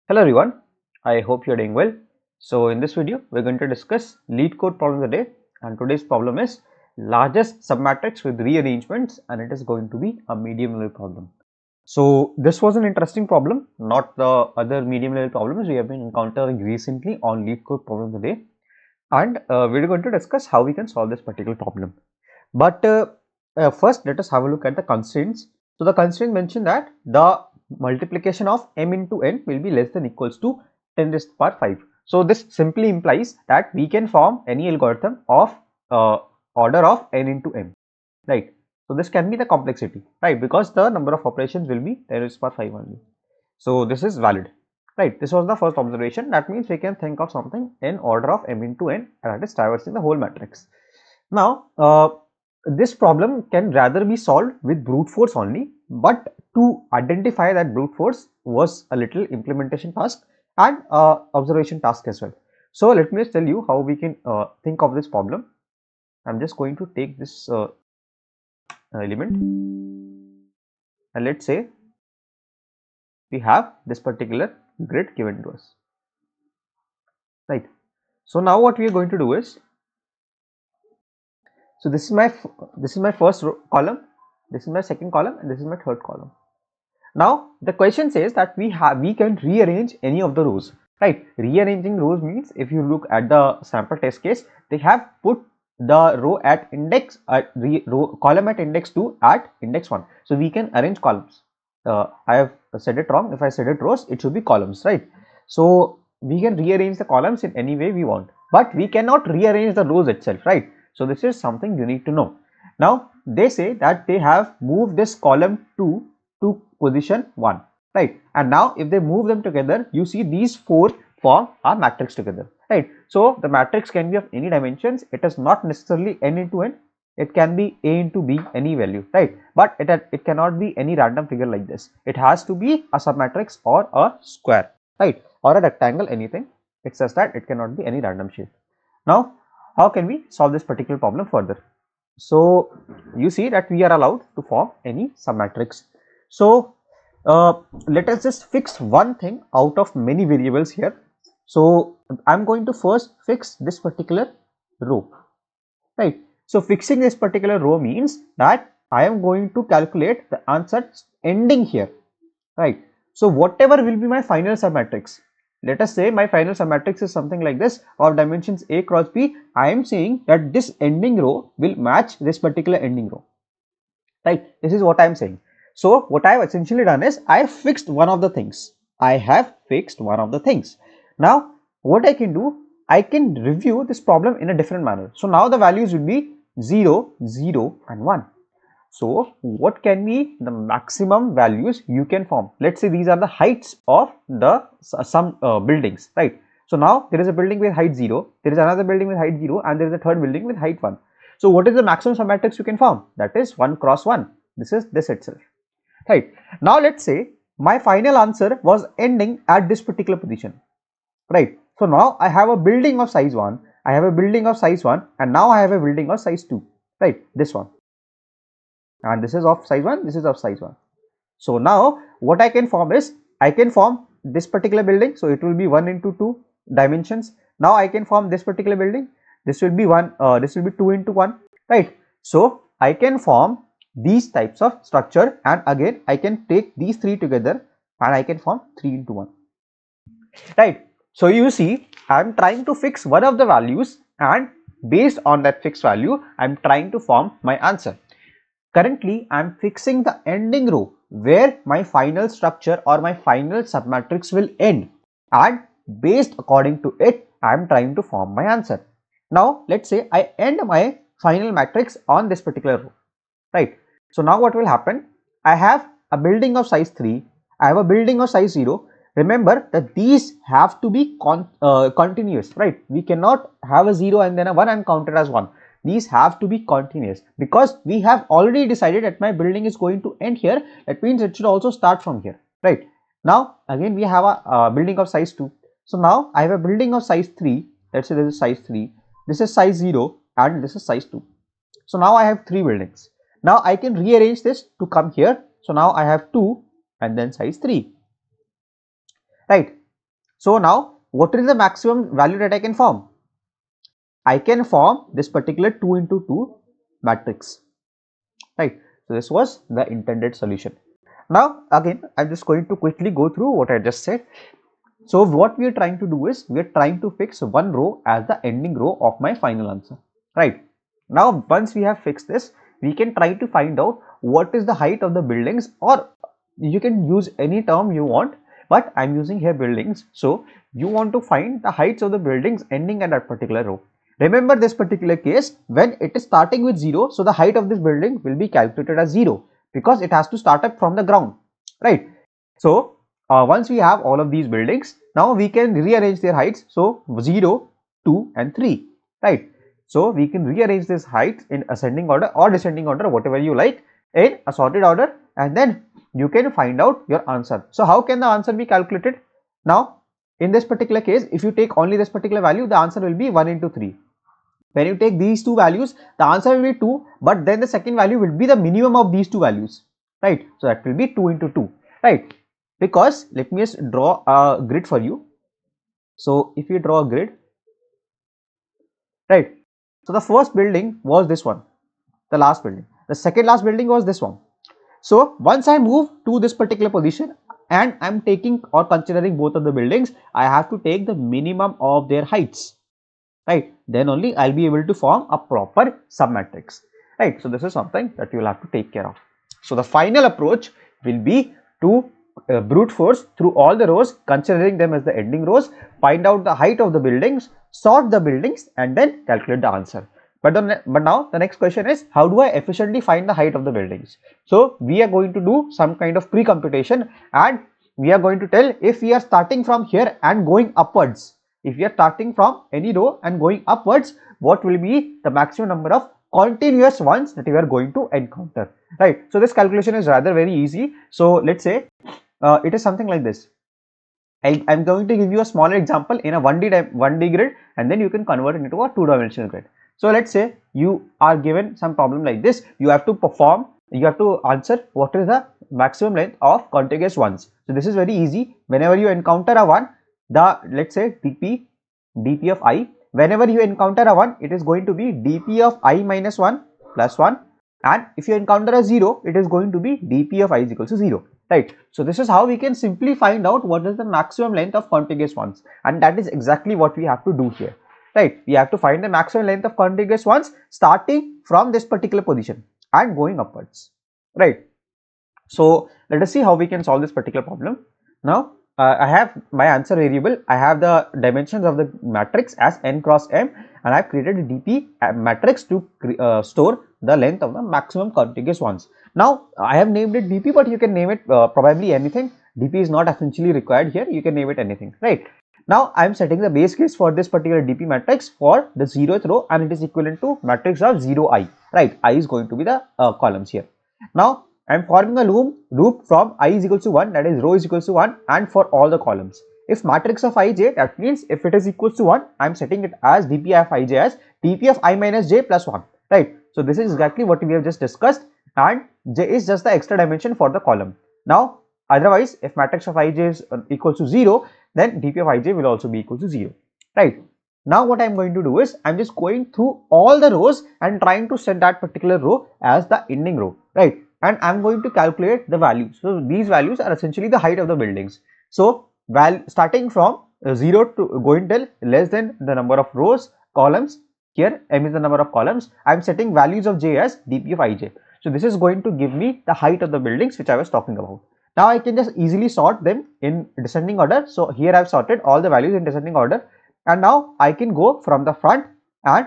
Hello everyone, I hope you are doing well. So in this video, we are going to discuss Leetcode problem of the day, and today's problem is largest submatrix with rearrangements, and it is going to be a medium level problem. So this was an interesting problem, not the other medium level problems we have been encountering recently on Leetcode problem of the day, and we are going to discuss how we can solve this particular problem. But first, let us have a look at the constraints. So the constraint mentioned that the multiplication of m into n will be less than equals to 10 raised to the power 5. So this simply implies that we can form any algorithm of order of n into m, right? So this can be the complexity, right? Because the number of operations will be 10 raised to the power 5 only. So this is valid, right? This was the first observation. That means we can think of something in order of m into n, that is traversing the whole matrix. Now, this problem can rather be solved with brute force only, but to identify that brute force was a little implementation task and observation task as well. So let me just tell you how we can think of this problem. I'm just going to take this element, and let's say we have this particular grid given to us, right? So now what we are going to do is, so this is my first column, this is my second column, and this is my third column. Now the question says that we can rearrange any of the rows, right? Rearranging rows means, if you look at the sample test case, they have put the row at index column at index 2 at index 1. So we can arrange columns. I have said it wrong. If I said it rows, it should be columns, right? So we can rearrange the columns in any way we want, but we cannot rearrange the rows itself, right? So this is something you need to know. Now they say that they have moved this column 2 to position 1, right? And now if they move them together, you see these four form a matrix together, right? So the matrix can be of any dimensions. It is not necessarily n into n, it can be a into b, any value, right? But it cannot be any random figure like this. It has to be a submatrix or a square, right? Or a rectangle, anything. It says that it cannot be any random shape. Now how can we solve this particular problem further? So you see that we are allowed to form any submatrix. So let us just fix one thing out of many variables here. So I'm going to first fix this particular row, right? So fixing this particular row means that I am going to calculate the answer ending here, right? So whatever will be my final submatrix, let us say my final submatrix is something like this of dimensions a cross b. I am saying that this ending row will match this particular ending row, right? This is what I am saying. So what I have essentially done is I have fixed one of the things. Now what I can do, I can review this problem in a different manner. So now the values will be 0, 0 and 1. So what can be the maximum values you can form? Let's say these are the heights of the some buildings, right? So now there is a building with height 0, there is another building with height 0, and there is a third building with height 1. So what is the maximum submatrix you can form? That is 1 cross 1. This is this itself, right? Now let's say my final answer was ending at this particular position, right? So now I have a building of size 1, I have a building of size 1, and now I have a building of size 2, right? This one, and this is of size 1, this is of size 1. So now what I can form is, I can form this particular building, so it will be 1 into 2 dimensions. Now I can form this particular building, this will be 2 into 1, right? So I can form these types of structure, and again I can take these three together and I can form 3 into 1, right? So you see, I am trying to fix one of the values, and based on that fixed value I am trying to form my answer. Currently I am fixing the ending row where my final structure or my final submatrix will end, and based according to it I am trying to form my answer. Now let's say I end my final matrix on this particular row, right? So now what will happen, I have a building of size 3, I have a building of size 0. Remember that these have to be continuous, right? We cannot have a 0 and then a 1 and count it as 1. These have to be continuous, because we have already decided that my building is going to end here. That means it should also start from here, right? Now again we have a building of size 2. So now I have a building of size 3. Let's say this is size 3, this is size 0, and this is size 2. So now I have 3 buildings. Now I can rearrange this to come here. So now I have 2 and then size 3, right? So now what is the maximum value that I can form? I can form this particular 2 into 2 matrix, right? So this was the intended solution. Now again, I'm just going to quickly go through what I just said. So what we are trying to do is we are trying to fix one row as the ending row of my final answer, right? Now once we have fixed this, we can try to find out what is the height of the buildings, or you can use any term you want, but I'm using here buildings. So you want to find the heights of the buildings ending at that particular row. Remember this particular case, when it is starting with 0, so the height of this building will be calculated as 0 because it has to start up from the ground, right? So once we have all of these buildings, now we can rearrange their heights. So 0, 2 and 3, right? So we can rearrange this height in ascending order or descending order, whatever you like, in a sorted order, and then you can find out your answer. So how can the answer be calculated? Now in this particular case, if you take only this particular value, the answer will be 1 into 3. When you take these two values, the answer will be 2, but then the second value will be the minimum of these two values, right? So that will be 2 into 2, right? Because let me just draw a grid for you. So if you draw a grid, right? So the first building was this one, the last building. The second last building was this one. So once I move to this particular position and I'm taking or considering both of the buildings, I have to take the minimum of their heights, right? Then only I'll be able to form a proper submatrix, right? So this is something that you will have to take care of. So the final approach will be to brute force through all the rows, considering them as the ending rows, find out the height of the buildings, sort the buildings, and then calculate the answer. But now the next question is, how do I efficiently find the height of the buildings? So we are going to do some kind of pre-computation, and we are going to tell if we are starting from here and going upwards. If we are starting from any row and going upwards, what will be the maximum number of continuous ones that you are going to encounter, right? So this calculation is rather very easy. So let's say it is something like this. I'm going to give you a smaller example in a 1D grid, and then you can convert it into a 2-dimensional grid. So let's say you are given some problem like this. You have to answer what is the maximum length of contiguous ones. So this is very easy. Whenever you encounter a 1, let's say dp of I, whenever you encounter a 1, it is going to be dp of I minus 1 plus 1, and if you encounter a 0, it is going to be dp of I is equal to 0, right? So this is how we can simply find out what is the maximum length of contiguous ones, and that is exactly what we have to do here, right? We have to find the maximum length of contiguous ones starting from this particular position and going upwards, right? So let us see how we can solve this particular problem. Now I have my answer variable, I have the dimensions of the matrix as n cross m, and I have created a dp matrix to store the length of the maximum contiguous ones. Now I have named it dp, but you can name it probably anything. Dp is not essentially required here, you can name it anything, right? Now I am setting the base case for this particular dp matrix for the 0th row, and it is equivalent to matrix of 0i, right? I is going to be the columns here. Now I am forming a loop from I is equal to 1, that is row is equal to 1, and for all the columns. If matrix of ij, that means if it is equal to 1, I am setting it as dp of ij as dp of I minus j plus 1, right? So this is exactly what we have just discussed, and j is just the extra dimension for the column. Now otherwise, if matrix of ij is equal to 0, then dp of ij will also be equal to 0, right? Now what I am going to do is, I am just going through all the rows and trying to set that particular row as the ending row, right? And I am going to calculate the values. So these values are essentially the height of the buildings. So starting from 0 to going till less than the number of rows, columns, here m is the number of columns, I am setting values of j as dp of ij. So this is going to give me the height of the buildings which I was talking about. Now I can just easily sort them in descending order. So here I have sorted all the values in descending order, and now I can go from the front and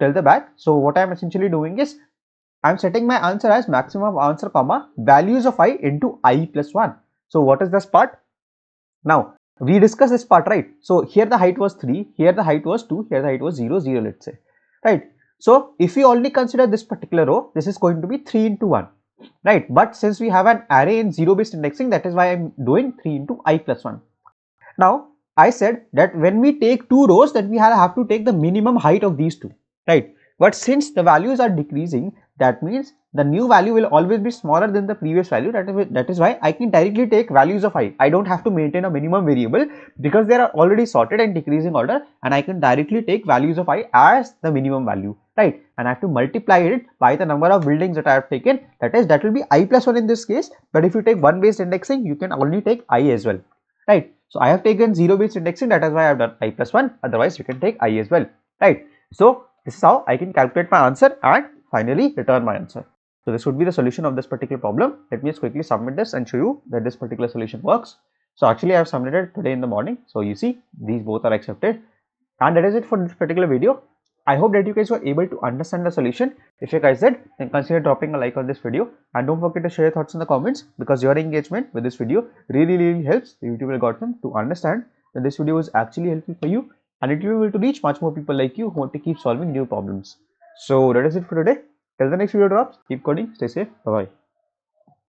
till the back. So what I am essentially doing is, I am setting my answer as maximum answer comma values of I into I plus 1. So what is this part? Now we discussed this part, right? So here the height was 3, here the height was 2, here the height was 0, 0, let's say, right? So if we only consider this particular row, this is going to be 3 into 1, right? But since we have an array in 0-based indexing, that is why I am doing 3 into I plus 1. Now I said that when we take two rows, then we have to take the minimum height of these two, right? But since the values are decreasing, that means the new value will always be smaller than the previous value. That is why I can directly take values of I. I don't have to maintain a minimum variable because they are already sorted in decreasing order, and I can directly take values of I as the minimum value, right? And I have to multiply it by the number of buildings that I have taken. That will be I plus 1 in this case. But if you take 1 based indexing, you can only take I as well, right? So I have taken 0 based indexing. That is why I have done I plus 1. Otherwise, you can take I as well, right? So this is how I can calculate my answer and finally return my answer. So this would be the solution of this particular problem. Let me just quickly submit this and show you that this particular solution works. So actually I have submitted today in the morning. So you see these both are accepted. And that is it for this particular video. I hope that you guys were able to understand the solution. If you guys did, then consider dropping a like on this video. And don't forget to share your thoughts in the comments, because your engagement with this video really helps the YouTube algorithm to understand that this video is actually helpful for you. And it will be able to reach much more people like you who want to keep solving new problems. So that is it for today. Till the next video drops, keep coding, stay safe, bye bye.